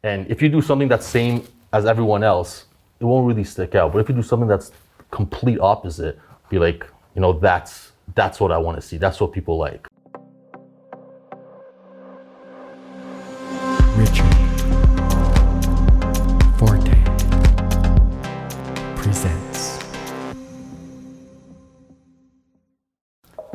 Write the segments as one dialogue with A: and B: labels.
A: And if you do something that's same as everyone else, it won't really stick out. But if you do something that's complete opposite, be like, that's what I want to see. That's what people like.
B: Richard Fortin Presents.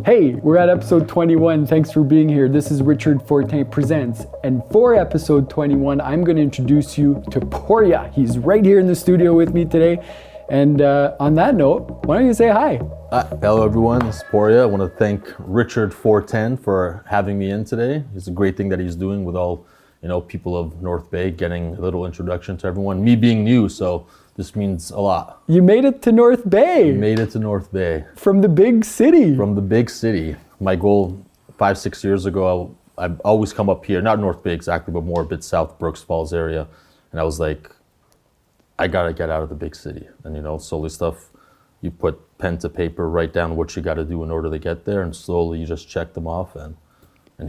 C: Hey, we're at episode 21. Thanks for being here. This is Richard Fortin Presents. And for episode 21, I'm going to introduce you to Pouria. He's right here in the studio with me today. And on that note, why don't you say hi?
A: Hello everyone, it's Pouria. I want to thank Richard Fortin for having me in today. It's a great thing that he's doing with all, people of North Bay, getting a little introduction to everyone. Me being new, so this means a lot.
C: You made it to North Bay.
A: Made it to North Bay.
C: From the big city.
A: From the big city. My goal 5-6 years ago, I've always come up here, not North Bay exactly, but more a bit south, Brooks Falls area. And I was like, I gotta get out of the big city. And slowly stuff, you put pen to paper, write down what you gotta do in order to get there, and slowly you just check them off, and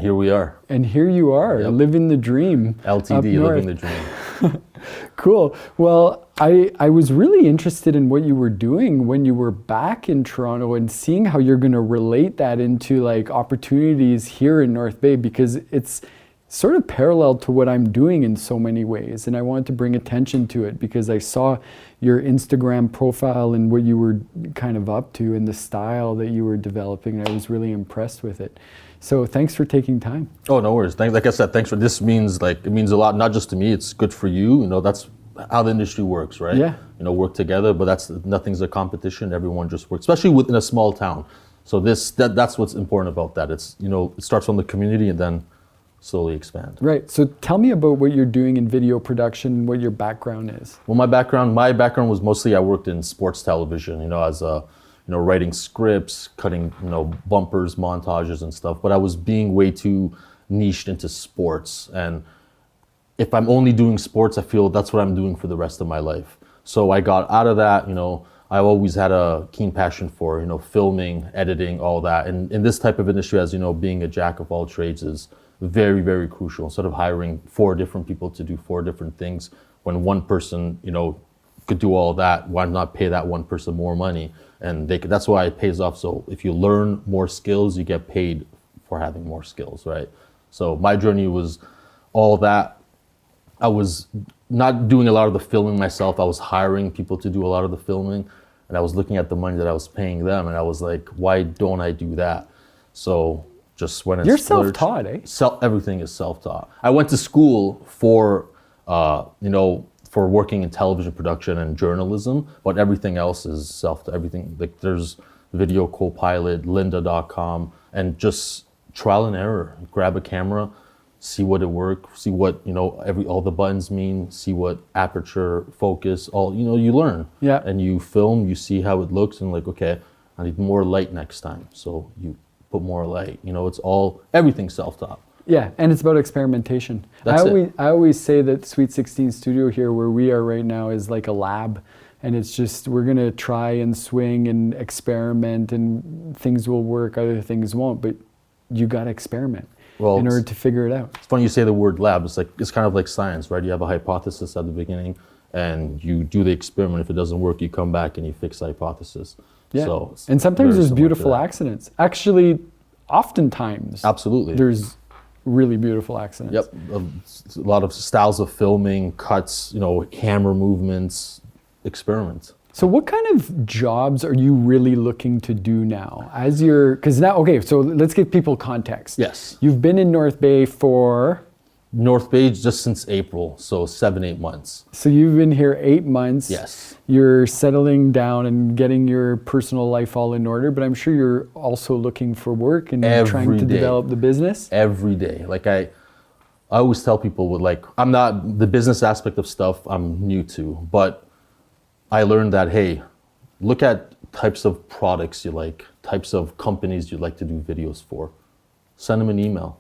A: here we are.
C: And here you are,
A: Yep.
C: living the dream.
A: LTD, living the dream.
C: Cool. Well, I was really interested in what you were doing when you were back in Toronto and seeing how you're gonna relate that into like opportunities here in North Bay, because it's sort of parallel to what I'm doing in so many ways. And I wanted to bring attention to it because I saw your Instagram profile and what you were kind of up to and the style that you were developing. And I was really impressed with it. So thanks for taking time.
A: Oh, no worries. Like I said, thanks for this. It means a lot, not just to me, it's good for you. That's how the industry works, right?
C: Yeah.
A: Work together, but nothing's a competition. Everyone just works, especially within a small town. So that's what's important about that. It's, it starts from the community and then slowly expand.
C: Right. So tell me about what you're doing in video production, what your background is.
A: Well, my background was mostly I worked in sports television, as writing scripts, cutting, bumpers, montages and stuff. But I was being way too niched into sports. And if I'm only doing sports, I feel that's what I'm doing for the rest of my life. So I got out of that, I always had a keen passion for, filming, editing, all that. And in this type of industry, as being a jack of all trades is very, very crucial. Instead of hiring 4 different people to do 4 different things, when one person, could do all that, why not pay that one person more money? And that's why it pays off. So if you learn more skills, you get paid for having more skills, right? So my journey was all that. I was not doing a lot of the filming myself. I was hiring people to do a lot of the filming, and I was looking at the money that I was paying them, and I was like, why don't I do that? So just went and
C: You're
A: splurged.
C: self-taught, eh?
A: Everything is self-taught. I went to school for, for working in television production and journalism, but everything else is self-taught. Everything, like there's Video Copilot, lynda.com, and just trial and error. Grab a camera, see what it works, see what, all the buttons mean, see what aperture, focus, you learn.
C: Yeah.
A: And you film, you see how it looks, and like, okay, I need more light next time. So you put more light. Everything's self-taught.
C: Yeah, and it's about experimentation.
A: That's
C: I always say that Sweet 16 Studio here, where we are right now, is like a lab. And it's just, we're going to try and swing and experiment, and things will work, other things won't. But you got to experiment in order to figure it out.
A: It's funny you say the word lab. It's kind of like science, right? You have a hypothesis at the beginning, and you do the experiment. If it doesn't work, you come back and you fix the hypothesis.
C: Yeah.
A: So
C: and sometimes there's beautiful accidents. Actually, oftentimes.
A: Absolutely.
C: There's really beautiful accidents.
A: Yep. A lot of styles of filming, cuts, camera movements, experiments.
C: So what kind of jobs are you really looking to do now? So let's give people context.
A: Yes.
C: You've been in North Bay for?
A: North Bay just since April, so 7-8 months.
C: So you've been here 8 months.
A: Yes.
C: You're settling down and getting your personal life all in order, but I'm sure you're also looking for work and trying to develop the business.
A: Every day. Like I always tell people, I'm not, the business aspect of stuff I'm new to, but I learned that, hey, look at types of products you like, types of companies you'd like to do videos for. Send them an email.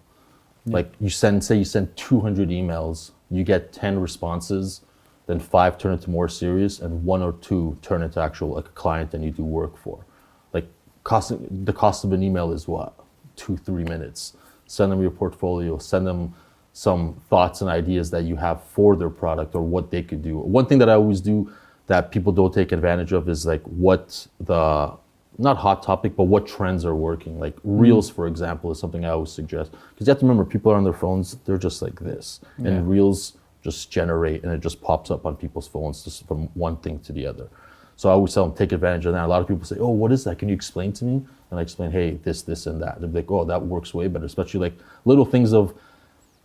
A: Yeah. Like you send 200 emails, you get 10 responses, then 5 turn into more serious, and 1 or 2 turn into actual a client and you do work for. Like the cost of an email is what? 2-3 minutes. Send them your portfolio, send them some thoughts and ideas that you have for their product or what they could do. One thing that I always do that people don't take advantage of is like what the, not hot topic, but what trends are working. Like Reels, for example, is something I always suggest. Because you have to remember, people are on their phones, they're just like this. Yeah. And Reels just generate and it just pops up on people's phones just from one thing to the other. So I always tell them, take advantage of that. A lot of people say, oh, what is that? Can you explain to me? And I explain, hey, this, and that. They're like, oh, that works way better. Especially like little things of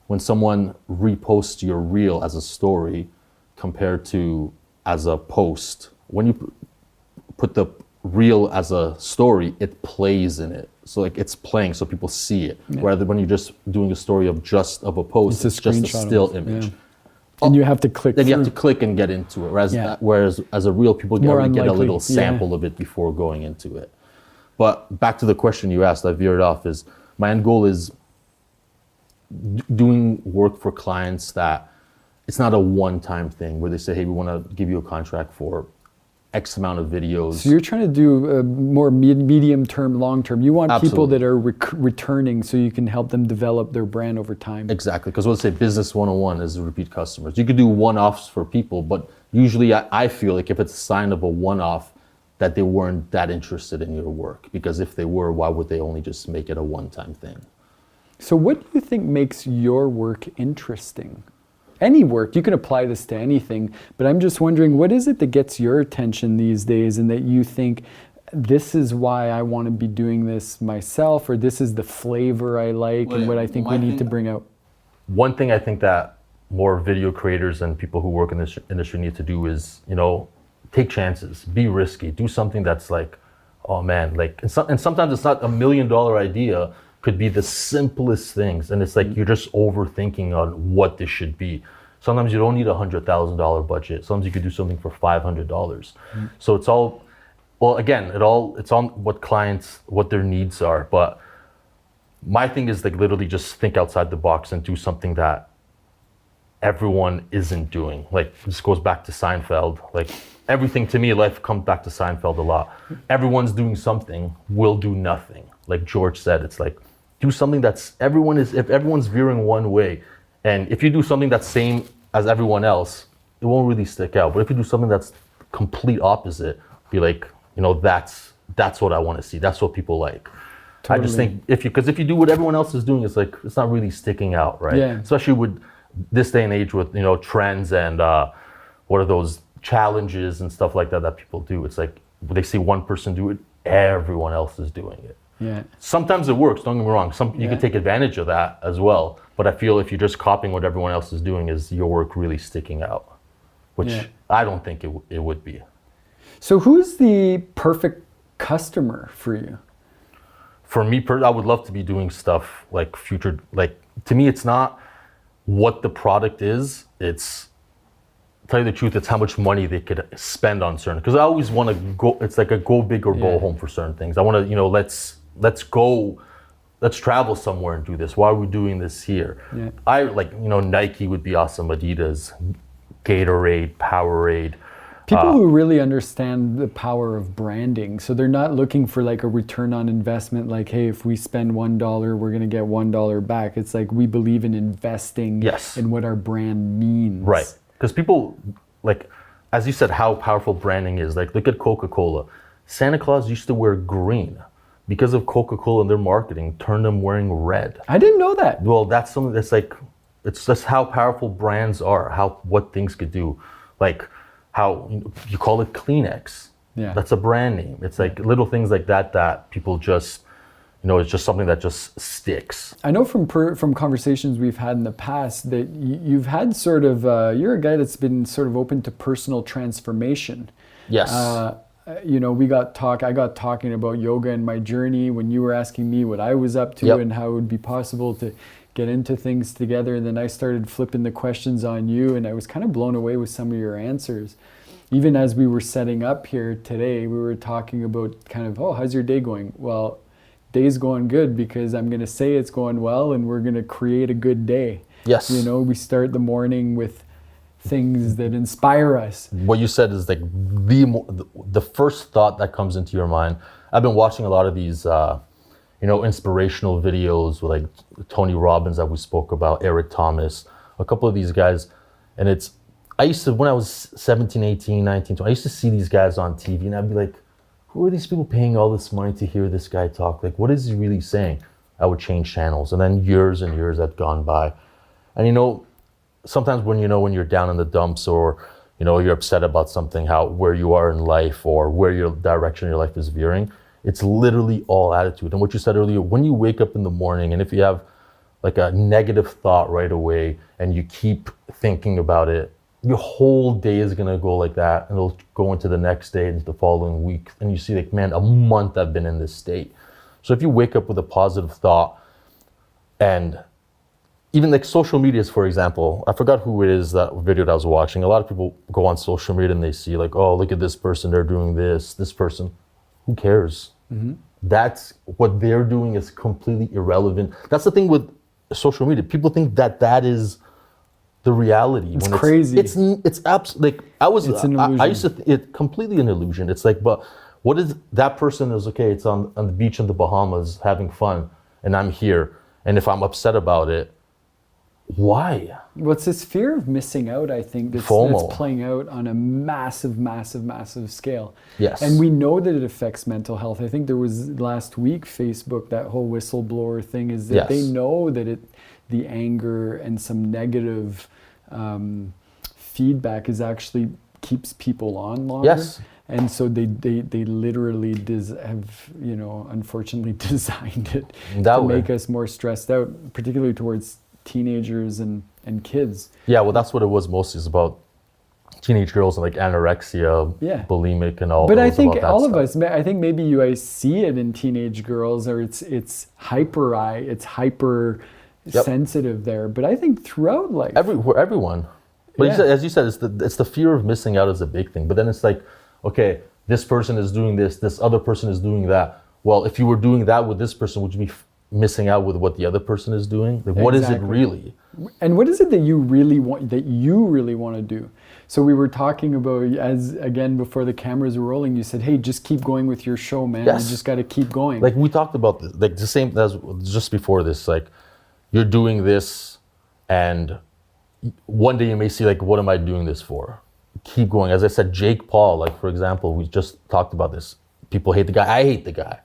A: when someone reposts your reel as a story compared to as a post. When you put the reel as a story, it plays in it. So like it's playing so people see it. Yeah. Rather than when you're just doing a story of just of a post, it's just a still image. Yeah.
C: And you have to click.
A: Then you have to click and get into it. Whereas as a reel, people already get a little sample of it before going into it. But back to the question you asked, I veered off, is my end goal is doing work for clients that it's not a one-time thing where they say, hey, we want to give you a contract for X amount of videos. So
C: you're trying to do more medium term, long term. You want people that are returning so you can help them develop their brand over time.
A: Exactly, because let's say business 101 is repeat customers. You could do one-offs for people, but usually I feel like if it's a sign of a one-off, that they weren't that interested in your work. Because if they were, why would they only just make it a one-time thing?
C: So what do you think makes your work interesting? Any work, you can apply this to anything, but I'm just wondering, what is it that gets your attention these days and that you think, this is why I want to be doing this myself, or this is the flavor I like and what I think we need to bring out?
A: One thing I think that more video creators and people who work in this industry need to do is, take chances, be risky, do something that's like, oh man, like, and sometimes it's not $1 million idea, could be the simplest things. And it's like, you're just overthinking on what this should be. Sometimes you don't need $100,000 budget. Sometimes you could do something for $500. So it's all, well, again, it's on what clients, what their needs are. But my thing is like literally just think outside the box and do something that everyone isn't doing. Like this goes back to Seinfeld. Like everything to me, life comes back to Seinfeld a lot. Everyone's doing something, we'll do nothing. Like George said, it's like, do something that's if everyone's veering one way, and if you do something that's same as everyone else, it won't really stick out. But if you do something that's complete opposite, be like, that's what I want to see. That's what people like. Totally. I just think if you do what everyone else is doing, it's like, it's not really sticking out, right? Yeah. Especially with this day and age with, trends and what are those challenges and stuff like that people do. It's like, when they see one person do it, everyone else is doing it.
C: Yeah.
A: Sometimes it works, don't get me wrong. You can take advantage of that as well. But I feel if you're just copying what everyone else is doing, is your work really sticking out? Which I don't think it would be.
C: So who's the perfect customer for you?
A: For me, I would love to be doing stuff like to me, it's not what the product is, it's, tell you the truth, it's how much money they could spend on certain, because I always want to go, it's like a go big or go home for certain things. I want to, let's travel somewhere and do this. Why are we doing this here? Yeah. I like, Nike would be awesome, Adidas, Gatorade, Powerade.
C: People who really understand the power of branding. So they're not looking for like a return on investment, like, hey, if we spend $1, we're going to get $1 back. It's like, we believe in investing in what our brand means.
A: Right. Because people, like, as you said, how powerful branding is. Like, look at Coca-Cola. Santa Claus used to wear green. Because of Coca-Cola and their marketing, turned them wearing red.
C: I didn't know that.
A: Well, that's something that's like, it's just how powerful brands are, what things could do. Like, how you call it Kleenex. Yeah. That's a brand name. It's like little things like that people just, it's just something that just sticks.
C: I know from conversations we've had in the past that you've had sort of, you're a guy that's been sort of open to personal transformation.
A: Yes.
C: I got talking about yoga and my journey when you were asking me what I was up to and how it would be possible to get into things together. And then I started flipping the questions on you, and I was kind of blown away with some of your answers. Even as we were setting up here today, we were talking about kind of, oh, how's your day going? Well, day's going good because I'm going to say it's going well, and we're going to create a good day.
A: Yes.
C: We start the morning with things that inspire us.
A: What you said is like the first thought that comes into your mind. I've been watching a lot of these inspirational videos with like Tony Robbins that we spoke about, Eric Thomas, a couple of these guys. And I used to, when I was 17, 18, 19, 20, I used to see these guys on TV and I'd be like, who are these people paying all this money to hear this guy talk? Like, what is he really saying? I would change channels. And then years and years had gone by. And sometimes when you're down in the dumps or, you're upset about something, where you are in life or where your direction of your life is veering, it's literally all attitude. And what you said earlier, when you wake up in the morning and if you have like a negative thought right away and you keep thinking about it, your whole day is gonna go like that, and it'll go into the next day, into the following week, and you see like, man, a month I've been in this state. So if you wake up with a positive thought, and even like social medias, for example, I forgot who it is, that video that I was watching. A lot of people go on social media and they see like, oh, look at this person, they're doing this person. Who cares? Mm-hmm. That's what they're doing is completely irrelevant. That's the thing with social media. People think that is the reality.
C: It's crazy.
A: It's absolutely like it's an illusion. I used to it completely an illusion. It's like, but what is that person is okay? It's on the beach in the Bahamas having fun, and I'm here. And if I'm upset about it, why?
C: What's this fear of missing out? I think that's playing out on a massive, massive, massive scale.
A: Yes.
C: And we know that it affects mental health. I think there was last week Facebook, that whole whistleblower thing, is that they know that the anger and some negative feedback is actually keeps people on longer.
A: Yes.
C: And so they literally have, unfortunately designed it to make us more stressed out, particularly towards teenagers and kids.
A: Yeah, well, that's what it was mostly. It's about teenage girls and like anorexia, bulimic and all.
C: But I think all of us, I think maybe you guys see it in teenage girls, or it's hyper sensitive there. But I think throughout life,
A: everyone. But as you said, it's the fear of missing out is a big thing. But then it's like, okay, this person is doing this other person is doing that. Well, if you were doing that with this person, would you be missing out with what the other person is doing? Like, what is it really? And
C: what is it that you really want to do? So we were talking about, again, before the cameras were rolling, you said, hey, just keep going with your show, man.
A: Yes.
C: You just got to keep going.
A: Like we talked about this, like the same as just before this, like you're doing this and one day you may see like, what am I doing this for? Keep going. As I said, Jake Paul, like for example, we just talked about this. People hate the guy. I hate the guy,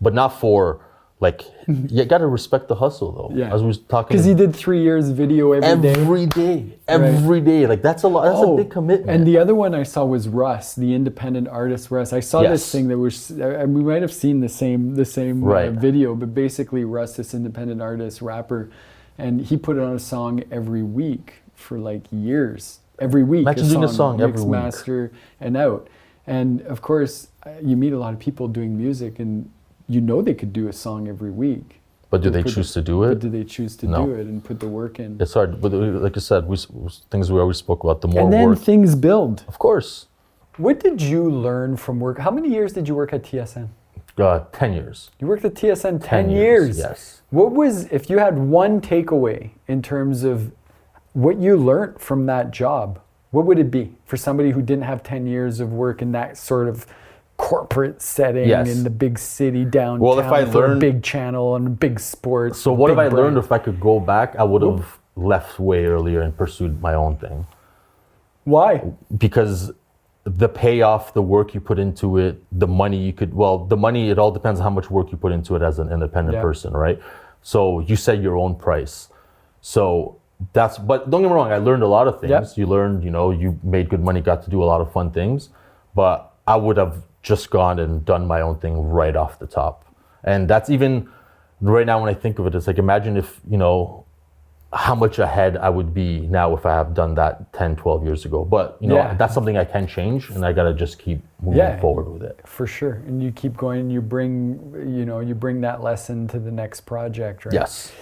A: but not for like, you got to respect the hustle though.
C: Yeah.
A: As we was talking.
C: Because he did 3 years video every day.
A: Every day. Like that's a lot. That's a big commitment.
C: And the other one I saw was Russ, the independent artist Russ. I saw this thing that was, we might have seen the same video, but basically Russ, this independent artist, rapper, and he put on a song every week for like years. Every week.
A: Imagine doing a song every week.
C: Master and out. And of course, you meet a lot of people doing music and they could do a song every week.
A: But do they choose to do it?
C: But do they choose to do it and put the work in?
A: It's hard. But like I said, things we always spoke about, the more work.
C: And then things build.
A: Of course.
C: What did you learn from work? How many years did you work at TSN?
A: 10 years.
C: You worked at TSN 10 years?
A: Yes.
C: What was, if you had one takeaway in terms of what you learned from that job, what would it be for somebody who didn't have 10 years of work in that sort of corporate setting in the big city downtown?
A: Well, if I learned
C: a big channel and big sports.
A: So what if I learned if I could go back, I would have left way earlier and pursued my own thing.
C: Why?
A: Because the payoff, the work you put into it, the money the money, it all depends on how much work you put into it as an independent person, right? So you set your own price. So but don't get me wrong, I learned a lot of things. Yep. You learned, you made good money, got to do a lot of fun things, but I would have just gone and done my own thing right off the top. And that's even right now when I think of it, it's like, imagine if, how much ahead I would be now if I have done that 10, 12 years ago. But, that's something I can change and I got to just keep moving forward with it.
C: For sure. And you keep going, you bring that lesson to the next project, right?
A: Yes.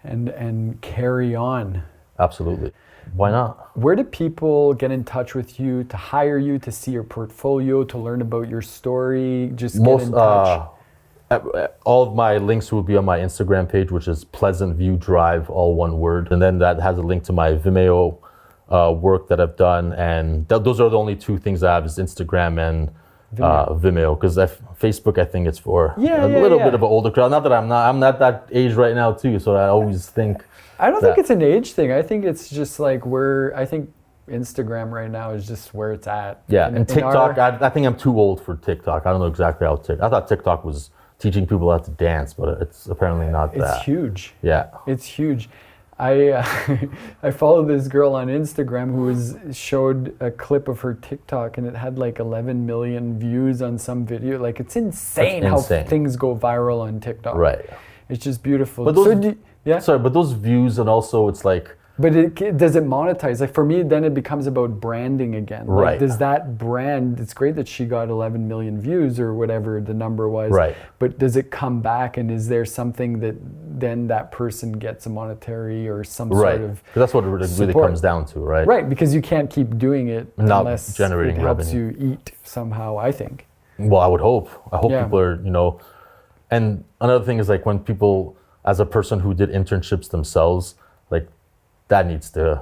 C: And carry on.
A: Absolutely. Why not?
C: Where do people get in touch with you, to hire you, to see your portfolio, to learn about your story? Just get in touch.
A: All of my links will be on my Instagram page, which is Pleasant View Drive, all one word. And then that has a link to my Vimeo work that I've done. And those are the only two things I have, is Instagram and Vimeo, because Facebook, I think it's for
C: Yeah,
A: a
C: yeah,
A: little
C: yeah.
A: bit of an older crowd. Not that I'm not that age right now too, so I always think
C: I don't
A: that-
C: think it's an age thing. I think it's just like I think Instagram right now is just where it's at.
A: Yeah,
C: In-
A: and
C: in
A: TikTok,
C: our-
A: I think I'm too old for TikTok. I don't know exactly how I thought TikTok was teaching people how to dance, but it's apparently not
C: it's
A: that.
C: huge.
A: Yeah.
C: It's huge. I followed this girl on Instagram who showed a clip of her TikTok, and it had like 11 million views on some video. Like, it's insane,
A: That's insane.
C: how things go viral on TikTok.
A: Right.
C: It's just beautiful.
A: But those,
C: yeah.
A: Sorry, but those views, and also it's like,
C: But does it monetize? Like, for me, then it becomes about branding again. Like,
A: Right.
C: does that brand? It's great that she got 11 million views or whatever the number was.
A: Right.
C: But does it come back, and is there something that then that person gets a monetary or some
A: right.
C: sort of
A: 'Cause that's what it really
C: support.
A: comes down to, right?
C: Right, because you can't keep doing it
A: Not
C: unless
A: generating
C: it helps
A: revenue.
C: you eat somehow, I think.
A: Well, I would hope. I hope
C: Yeah.
A: people are, and another thing is like when people, as a person who did internships themselves, like that needs to,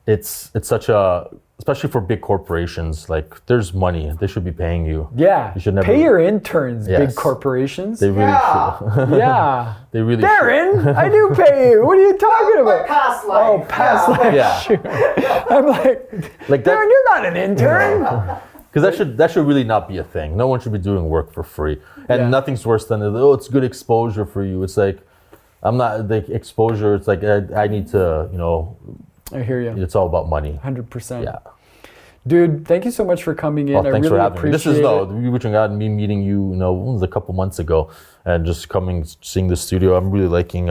A: it's such a, especially for big corporations, like there's money, they should be paying you.
C: Yeah,
A: You should never-
C: pay your interns, big
A: Yes.
C: corporations.
A: They really should.
C: Yeah.
A: They really should.
C: Darren, I do pay you. What are you talking about?
B: Past life.
C: Oh, past life.
A: Yeah.
C: Shoot. I'm like,
A: Like that-
C: Darren, you're not an intern.
A: Because that should really not be a thing. No one should be doing work for free. And
C: Yeah.
A: nothing's worse than, it's good exposure for you. It's like, I'm not, the exposure, it's like, I need to,
C: I hear you.
A: it's all about money.
C: 100%.
A: Yeah.
C: Dude, thank you so much for coming in.
A: Well, thanks
C: I
A: for
C: really
A: having me. This
C: appreciate
A: is
C: it.
A: we reaching out and me meeting you, it was a couple months ago, and just seeing the studio. I'm really liking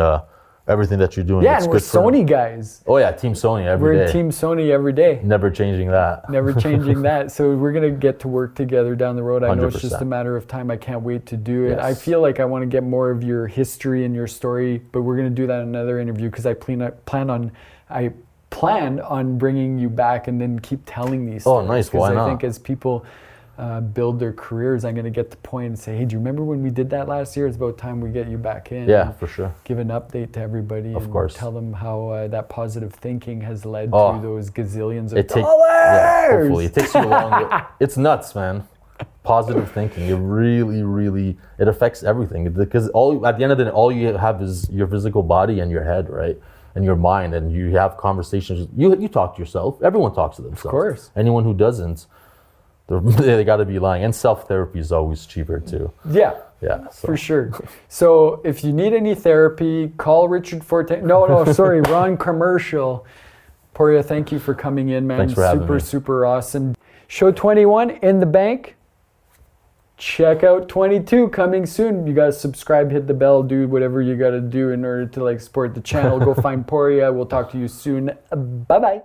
A: everything that you're doing.
C: Yeah,
A: It's
C: and we're
A: good for-
C: Sony guys.
A: Oh yeah, Team Sony every
C: We're
A: day.
C: Team Sony every day.
A: Never changing that.
C: Never changing that. So we're going to get to work together down the road. I know it's just
A: 100%.
C: a matter of time. I can't wait to do it.
A: Yes.
C: I feel like I want to get more of your history and your story, but we're going to do that in another interview because I plan on bringing you back and then keep telling these
A: Oh,
C: stories.
A: nice.
C: 'Cause
A: Why
C: I
A: not?
C: think as people build their careers, I'm going to get to point and say, hey, do you remember when we did that last year? It's about time we get you back in.
A: Yeah,
C: and
A: for sure.
C: give an update to everybody
A: Of
C: and
A: course.
C: tell them how that positive thinking has led
A: Oh.
C: to those gazillions of
A: It takes,
C: dollars.
A: yeah, hopefully it takes you along. It's nuts, man. Positive thinking. It really, really, it affects everything because at the end of the day, all you have is your physical body and your head, right? And your mind, and you have conversations. You talk to yourself. Everyone talks to themselves. Of
C: course.
A: Anyone who doesn't, they got to be lying. And self-therapy is always cheaper too.
C: Yeah,
A: Yeah. So.
C: for sure. So if you need any therapy, call Richard Fortin. No, sorry, wrong commercial. Pouria, thank you for coming in, man.
A: Thanks for having
C: super,
A: me.
C: super awesome. Show 21 in the bank. Check out 22 coming soon. You guys subscribe, hit the bell, do whatever you got to do in order to support the channel. Go find Pouria. We'll talk to you soon. Bye-bye.